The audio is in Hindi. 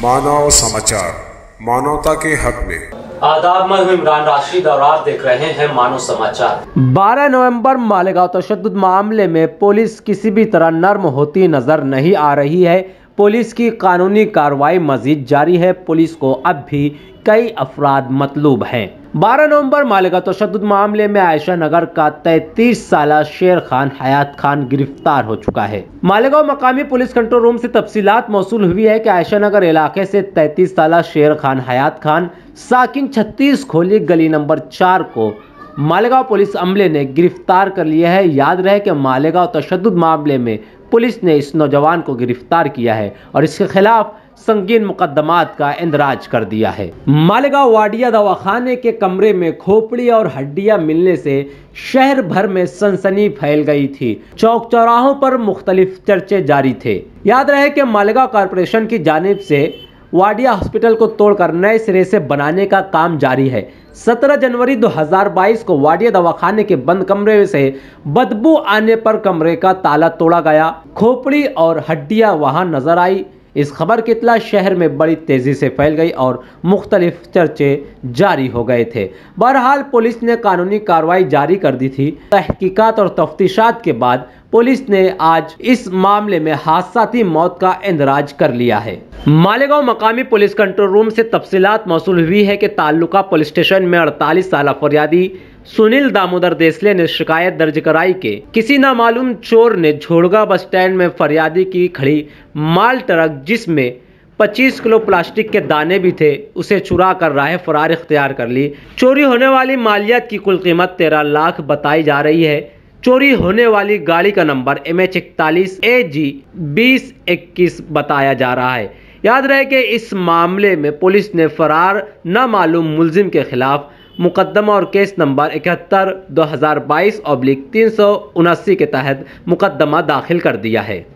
मानव समाचार, मानवता के हक में। आदाब, मैं हूं इमरान राशिद और आप देख रहे हैं मानव समाचार। 12 नवंबर मालेगांव तशद्दुद मामले में पुलिस किसी भी तरह नर्म होती नजर नहीं आ रही है। पुलिस की कानूनी कार्रवाई मजीद जारी है। पुलिस को अब भी कई अफराद मतलूब हैं। 12 नवंबर मालेगांव तशद्दुद मामले में आयशा नगर का 33 साला शेर खान हयात खान गिरफ्तार हो चुका है। मालेगांव मकामी पुलिस कंट्रोल रूम से तफसीलात मौसूल हुई है कि आयशा नगर इलाके से 33 साला शेर खान हयात खान साकिन 36 खोली गली नंबर 4 को मालेगांव पुलिस अमले ने गिरफ्तार कर लिया है। याद रहे कि मालेगांव तशद्दुद मामले में पुलिस ने इस नौजवान को गिरफ्तार किया है और इसके खिलाफ संगीन मुकदमात का इंदराज कर दिया है। मालेगांव वाडिया दवाखाने के कमरे में खोपड़ी और हड्डियां मिलने से शहर भर में सनसनी फैल गई थी। चौक चौराहों पर मुख्तलिफ चर्चे जारी थे। याद रहे कि मालेगांव कॉरपोरेशन की जानिब से वाडिया हॉस्पिटल को तोड़कर नए सिरे से बनाने का काम जारी है। 17 जनवरी 2022 को वाडिया दवाखाने के बंद कमरे से बदबू आने पर कमरे का ताला तोड़ा गया। खोपड़ी और हड्डियां वहां नजर आई। इस खबर की इत्तला शहर में बड़ी तेजी से फैल गई और मुख्तलिफ चर्चे जारी हो गए थे। बहरहाल पुलिस ने कानूनी कार्रवाई जारी कर दी थी। तहकीकात और तफ्तीशात के बाद पुलिस ने आज इस मामले में हादसाती मौत का इंदराज कर लिया है। मालेगांव मकामी पुलिस कंट्रोल रूम से तफसीलात मौसूल हुई है कि ताल्लुका पुलिस स्टेशन में 48 साला फरियादी सुनील दामोदर देसले ने शिकायत दर्ज कराई कि किसी नामालूम चोर ने झोड़गा बस स्टैंड में फरियादी की खड़ी माल ट्रक जिसमें 25 किलो प्लास्टिक के दाने भी थे उसे चुरा कर राह फरार इख्तियार कर ली। चोरी होने वाली मालियत की कुल कीमत 13 लाख बताई जा रही है। चोरी होने वाली गाड़ी का नंबर MH41 AG 2021 बताया जा रहा है। याद रहे कि इस मामले में पुलिस ने फरार नामालूम मुलजिम के खिलाफ मुकदमा और केस नंबर 71/2022/379 के तहत मुकदमा दाखिल कर दिया है।